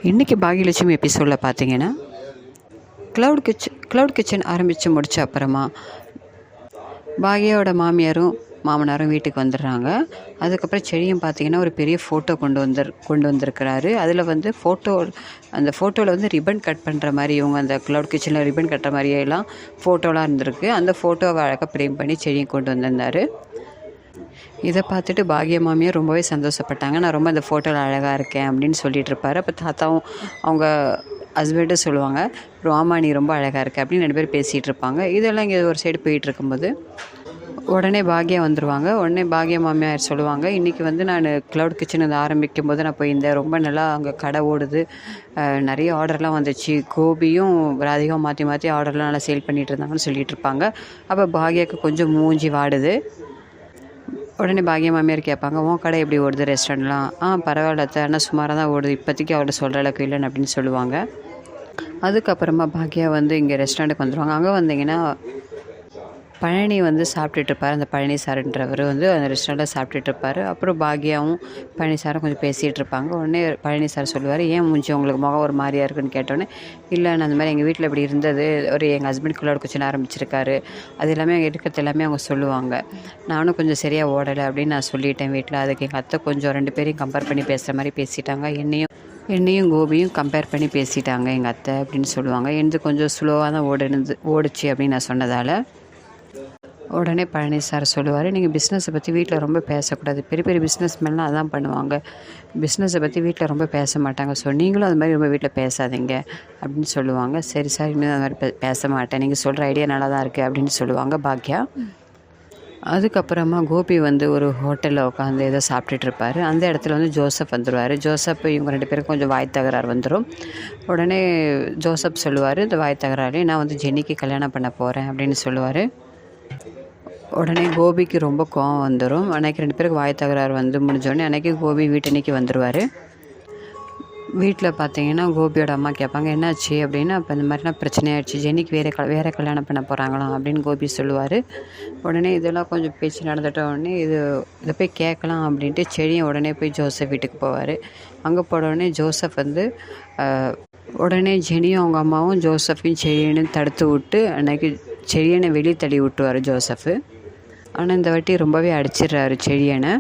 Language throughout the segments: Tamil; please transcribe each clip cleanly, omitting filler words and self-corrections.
இன்றைக்கி பாகியலட்சுமி எபிசோடில் பார்த்தீங்கன்னா க்ளவுட் கிச்சன் ஆரம்பித்து முடித்த அப்புறமா பாகியாவோட மாமியாரும் மாமனாரும் வீட்டுக்கு வந்துடுறாங்க. அதுக்கப்புறம் செடியும் பார்த்திங்கன்னா ஒரு பெரிய ஃபோட்டோ கொண்டு வந்திருக்கிறாரு. அதில் வந்து அந்த ஃபோட்டோவில் வந்து ரிப்பன் கட் பண்ணுற மாதிரி இவங்க அந்த க்ளவுட் கிச்சனில் ரிப்பன் கட்டுற மாதிரியெல்லாம் ஃபோட்டோலாம் இருந்திருக்கு. அந்த ஃபோட்டோவை அழகாக ப்ரேம் பண்ணி செடியும் கொண்டு வந்திருந்தார். இதை பார்த்துட்டு பாகிய மாமியார் ரொம்பவே சந்தோஷப்பட்டாங்க. நான் ரொம்ப அந்த ஃபோட்டோவில் அழகாக இருக்கேன் அப்படின்னு சொல்லிட்டு இருப்பார். அப்போ தாத்தாவும் அவங்க ஹஸ்பண்டும் சொல்லுவாங்க, ராமா நீ ரொம்ப அழகாக இருக்க அப்படின்னு 2 பேர் பேசிகிட்டு இருப்பாங்க. இதெல்லாம் இங்கே ஒரு சைடு போயிட்டு இருக்கும்போது உடனே பாகியா வந்துடுவாங்க. உடனே பாகிய மாமியார் சொல்லுவாங்க, இன்றைக்கி வந்து நான் க்ளவுட் கிச்சன் அதை ஆரம்பிக்கும் போது நான் போயிருந்தேன். ரொம்ப நல்லா அங்கே கடை ஓடுது, நிறைய ஆர்டர்லாம் வந்துச்சு. கோபியும் ராதிகாவும் மாற்றி மாற்றி ஆர்டர்லாம் நல்லா சேல் பண்ணிகிட்டு இருந்தாங்கன்னு சொல்லிகிட்டு இருப்பாங்க. அப்போ பாகியாவுக்கு கொஞ்சம் மூஞ்சி வாடுது. உடனே பாகிய மாமியார் கேட்பாங்க, உன் கடை எப்படி ஓடுது ரெஸ்டாரண்ட்லாம்? பரவாயில்ல அத்தை, ஆனால் சுமாராக தான் ஓடுது, இப்போதைக்கு அவர்கிட்ட சொல்கிற அளவுக்கு இல்லைன்னு அப்படின்னு சொல்லுவாங்க. அதுக்கப்புறமா பாகியா வந்து இங்கே ரெஸ்டாரண்ட்டுக்கு வந்துடுவாங்க. அங்கே வந்தீங்கன்னா பழனி வந்து சாப்பிட்டுட்ருப்பார். அந்த பழனி சாருன்றவர் வந்து அந்த ரெஸ்டாரண்ட்டில் சாப்பிட்டுட்ருப்பார். அப்புறம் பாகியாவும் பழனி சாரும் கொஞ்சம் பேசிகிட்டு இருப்பாங்க. உடனே பழனி சார் சொல்லுவார், ஏன் மூஞ்சி உங்களுக்கு முகம் ஒரு மாதிரியாக இருக்குன்னு கேட்டோன்னே, இல்லை நான் அந்த மாதிரி எங்கள் வீட்டில் இப்படி இருந்தது, எங்கள் ஹஸ்பண்ட் க்ளவுட் கிச்சன் ஆரம்பிச்சிருக்காரு, அது எல்லாமே எடுக்கிறது எல்லாமே அவங்க சொல்லுவாங்க. நானும் கொஞ்சம் சரியாக ஓடலை அப்படின்னு நான் சொல்லிட்டேன் வீட்டில். அதுக்கு எங்கள் அத்தை கொஞ்சம் 2 பேரையும் கம்பேர் பண்ணி பேசுகிற மாதிரி பேசிட்டாங்க. என்னையும் கோபியும் கம்பேர் பண்ணி பேசிட்டாங்க எங்கள் அத்தை அப்படின்னு சொல்லுவாங்க. எனது கொஞ்சம் ஸ்லோவாக தான் ஓடுச்சு அப்படின்னு நான் சொன்னதால் உடனே பழனி சார் சொல்லுவார், நீங்கள் பிஸ்னஸை பற்றி வீட்டில் ரொம்ப பேசக்கூடாது, பெரிய பெரிய பிஸ்னஸ் மேலாம் அதான் பண்ணுவாங்க, பிஸ்னஸை பற்றி வீட்டில் ரொம்ப பேச மாட்டாங்க, ஸோ நீங்களும் அது மாதிரி ரொம்ப வீட்டில் பேசாதீங்க அப்படின்னு சொல்லுவாங்க. சரி சார், இனிமேல் அது மாதிரி பேச மாட்டேன், நீங்கள் சொல்கிற ஐடியா நல்லா தான் இருக்குது அப்படின்னு சொல்லுவாங்க பாக்யா. அதுக்கப்புறமா கோபி வந்து ஒரு ஹோட்டலில் உட்காந்து ஏதோ சாப்பிட்டுட்ருப்பார். அந்த இடத்துல வந்து ஜோசப் வந்துடுவார். ஜோசப் இவங்க 2 பேரும் கொஞ்சம் வாய் தகராறு வந்துடும். உடனே ஜோசப் சொல்லுவார், இந்த வாய் தகராறு நான் வந்து ஜென்னிக்கு கல்யாணம் பண்ண போகிறேன் அப்படின்னு சொல்லுவார். உடனே கோபிக்கு ரொம்ப கோவம் வந்துடும். அன்றைக்கி 2 பேருக்கு வாய் தகராறு வந்து முடிஞ்சோடனே அன்றைக்கி கோபி வீட்டன்னைக்கு வந்துடுவார். வீட்டில் பார்த்தீங்கன்னா கோபியோட அம்மா கேட்பாங்க, என்னாச்சு அப்படின்னு. அப்போ இந்த மாதிரிலாம் பிரச்சனையாகிடுச்சு, ஜென்னிக்கு வேறு கல்யாணம் பண்ண போகிறாங்களாம் அப்படின்னு கோபி சொல்லுவார். உடனே இதெல்லாம் கொஞ்சம் பேச்சு நடந்துட்ட உடனே இதை போய் கேட்கலாம் அப்படின்ட்டு செடியும் உடனே போய் ஜோசப் வீட்டுக்கு போவார். அங்கே போன உடனே ஜோசப் வந்து உடனே ஜெனியும் அவங்க அம்மாவும் ஜோசஃபையும் செடியனும் தடுத்து விட்டு அன்றைக்கி செடியனை வெளியே தள்ளி விட்டுவார் ஜோசப்பு. ஆனால் இந்த வாட்டி ரொம்பவே அடிச்சிடுறாரு செடியனை.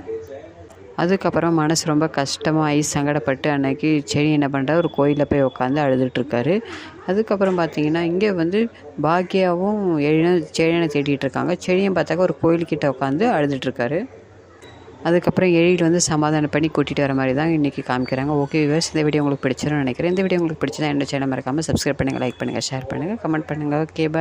அதுக்கப்புறம் மனசு ரொம்ப கஷ்டமாகி சங்கடப்பட்டு அன்றைக்கி செடி என்ன பண்ணுறாரு, ஒரு கோயிலில் போய் உட்காந்து அழுதுட்டுருக்காரு. அதுக்கப்புறம் பார்த்திங்கன்னா இங்கே வந்து பாக்யாவும் செடியனை தேடிட்டு இருக்காங்க. செடியும் பார்த்தாக்கா ஒரு கோயில்கிட்ட உட்காந்து அழுதுட்டுருக்காரு. அதுக்கப்புறம் எழில் வந்து சமாதானம் பண்ணி கூட்டிகிட்டு வர மாதிரி தான் இன்றைக்கி காமிக்கிறாங்க. ஓகே வியூவர்ஸ், இந்த வீடியோ உங்களுக்கு பிடிச்சிருன்னு நினைக்கிறேன். இந்த வீடியோ உங்களுக்கு பிடிச்சதா என்ன சேனல் மறக்காமல் சப்ஸ்கிரைப் பண்ணுங்கள், லைக் பண்ணுங்கள், ஷேர் பண்ணுங்கள், கமெண்ட் பண்ணுங்கள். Okay bye.